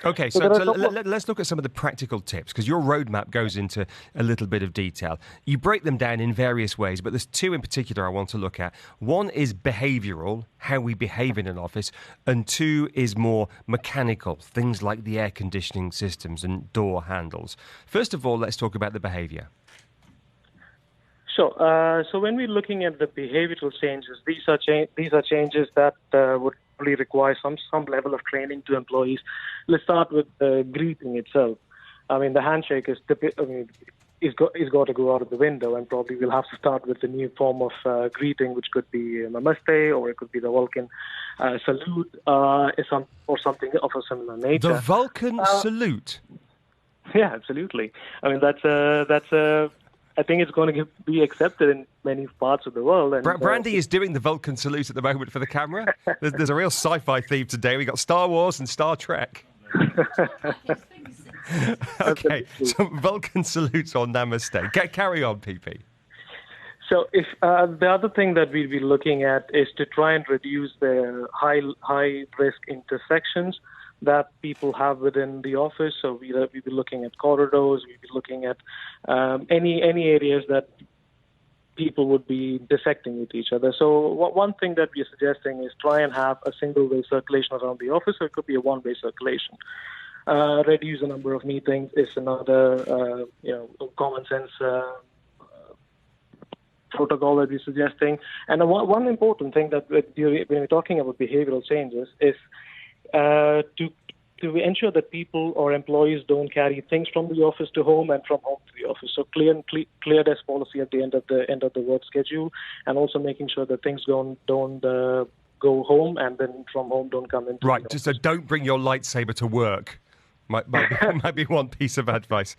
Okay, So so, there are so a couple of let's look at some of the practical tips, because your roadmap goes into a little bit of detail. You break them down in various ways, but there's two in particular I want to look at. One is behavioural, how we behave in an office, and two is more mechanical, things like the air conditioning systems and door handles. First of all, let's talk about the behaviour. Sure. So when we're looking at the behavioral changes, these are changes that would probably require some level of training to employees. Let's start with the greeting itself. I mean, the handshake is got to go out of the window, and probably we'll have to start with the new form of greeting, which could be namaste, or it could be the Vulcan salute, or something of a similar nature. The Vulcan salute. Yeah, absolutely. I mean, I think it's going to be accepted in many parts of the world. And Brandy is doing the Vulcan salute at the moment for the camera. There's a real sci-fi theme today. We got Star Wars and Star Trek. Okay, so Vulcan salutes or namaste. Carry on, PP. So if the other thing that we'll be looking at is to try and reduce the high risk intersections that people have within the office. So we'll be looking at corridors, we'll be looking at any areas that people would be dissecting with each other. So one thing that we're suggesting is try and have a single-way circulation around the office, or it could be a one-way circulation. Reduce the number of meetings is another common sense protocol that we're suggesting. And one important thing that when we're talking about behavioral changes is to ensure that people or employees don't carry things from the office to home and from home to the office. So clear desk policy at the end of the work schedule, and also making sure that things don't go home and then from home don't come into Right. the office. So don't bring your lightsaber to work. Might be one piece of advice.